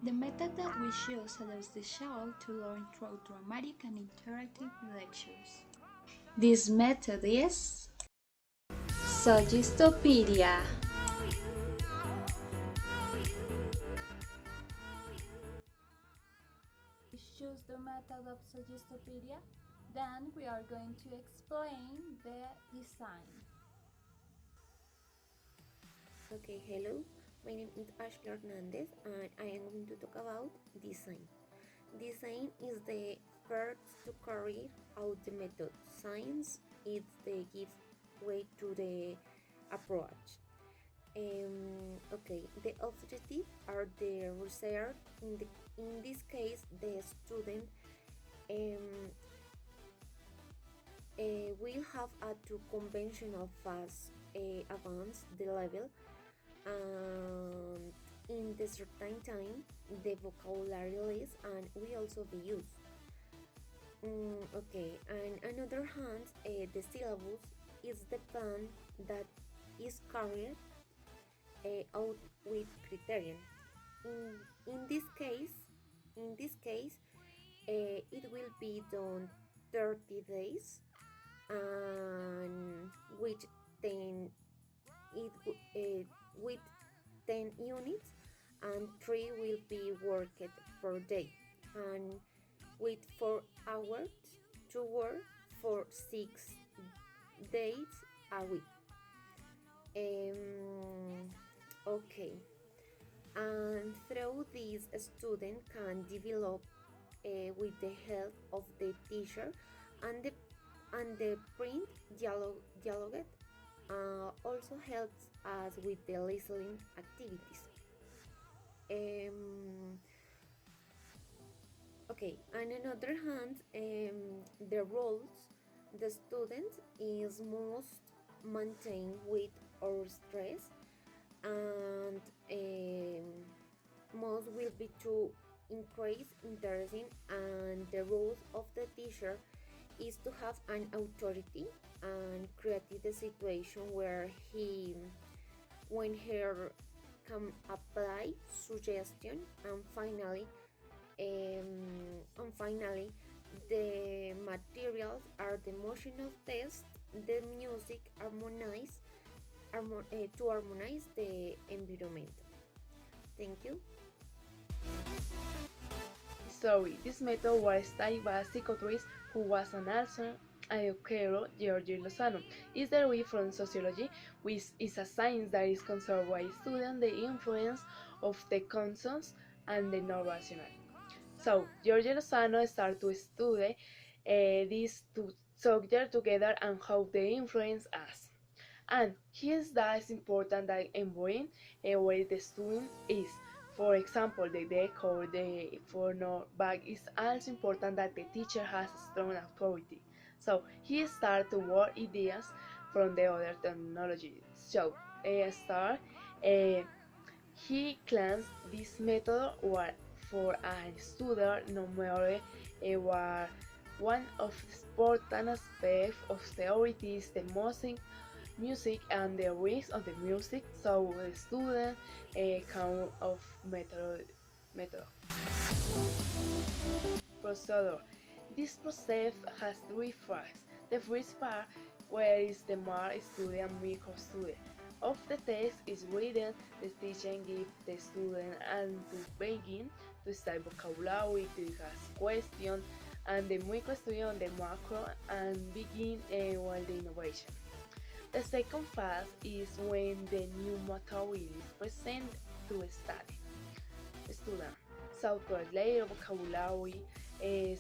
The method that we choose allows the child to learn through dramatic and interactive lectures. This method is Suggestopedia. We choose the method of Suggestopedia, then we are going to explain the design. Okay, hello. My name is Ashley Hernandez and I am going to talk about design. Design is the first to carry out the method. Science is the gives way to the approach. Okay, the objectives are the research. In this case, the student um, will have to conventional fast advance the level and in the certain time the vocabulary list and we also be used. Okay, and another hand, the syllabus is the plan that is carried out with criterion. In this case, in this case, it will be done 30 days and with 10 with 10 units and 3 will be worked per day and with 4 hours to work for 6 days a week. Okay, and through this, a student can develop with the help of the teacher and the print dialogue also helps us with the listening activities. Um, okay, on another hand, the roles the student is most maintained with or stress and most will be to increase interest in and the role of the teacher is to have an authority and create the situation where he when her can apply suggestion and finally the materials are the emotional test the music to harmonize the environment. Thank you. Sorry, this method was studied by a psychiatrist who was an also educator, Giorgio Lozano. Is derived from sociology, which is a science that is concerned by studying the influence of the conscious and the non-rational. So, Giorgio Lozano started to study these two subjects together and how they influence us. And here's that is important that embodying where the student is. For example, the deck or the phone bag is also important that the teacher has strong authority. So he start to work ideas from the other technology. So start he claims this method was for a student no matter what one of the important aspects of theory is the music and the risk of the music, so the student kind of method procedure. This process has three phases. The first part, where is the more student micro student of the text is written, the teacher gives the student and to begin to study vocabulary, to ask questions, and the micro student the macro and begin while the innovation. The second phase is when the new material is present to study student. So translate vocabulary.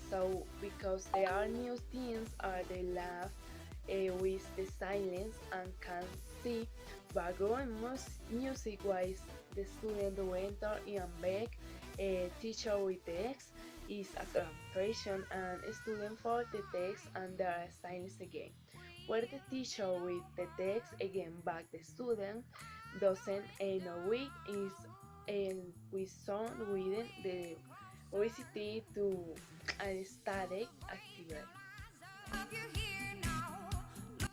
So because there are new things are the laugh with the silence and can see background music wise the student will enter in back teacher with text is a translation and student for the text and there are silence again where the teacher with the text again back the student doesn't know week is with some within the recipe to a static activity.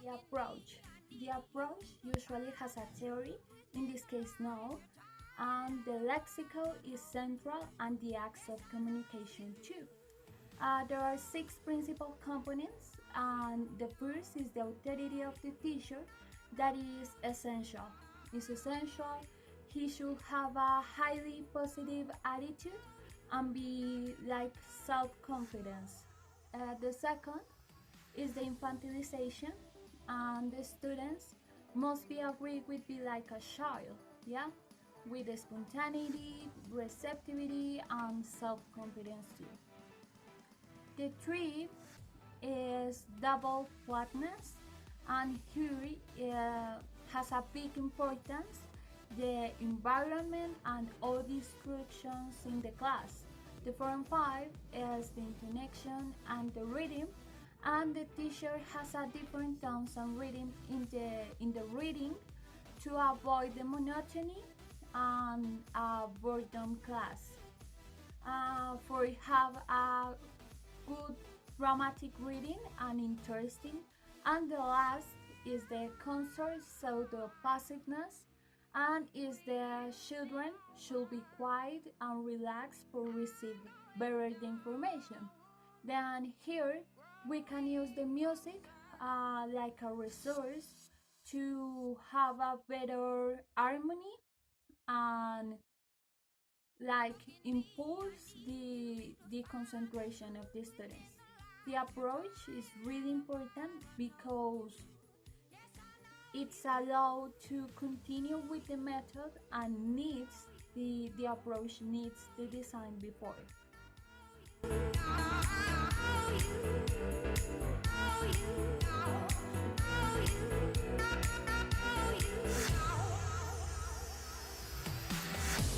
The approach. The approach usually has a theory, in this case no, and the lexical is central and the acts of communication too. There are six principal components, and the first is the authority of the teacher. That is essential. It's essential. He should have a highly positive attitude and be like self-confidence. The second is the infantilization, and the students must be agreed with be like a child, yeah, with spontaneity, receptivity, and self-confidence too. The three is double flatness, and here has a big importance the environment and all the instructions in the class. The 4 and 5 is the intonation and the rhythm, and the teacher has a different tones and rhythm in the reading to avoid the monotony and boredom class. For have a good dramatic reading and interesting. And the last is the concert, so the passiveness, and is the children should be quiet and relaxed for receive better the information. Then here we can use the music like a resource to have a better harmony and like impulse the concentration of the students. The approach is really important because it's allowed to continue with the method and needs the approach needs the design before.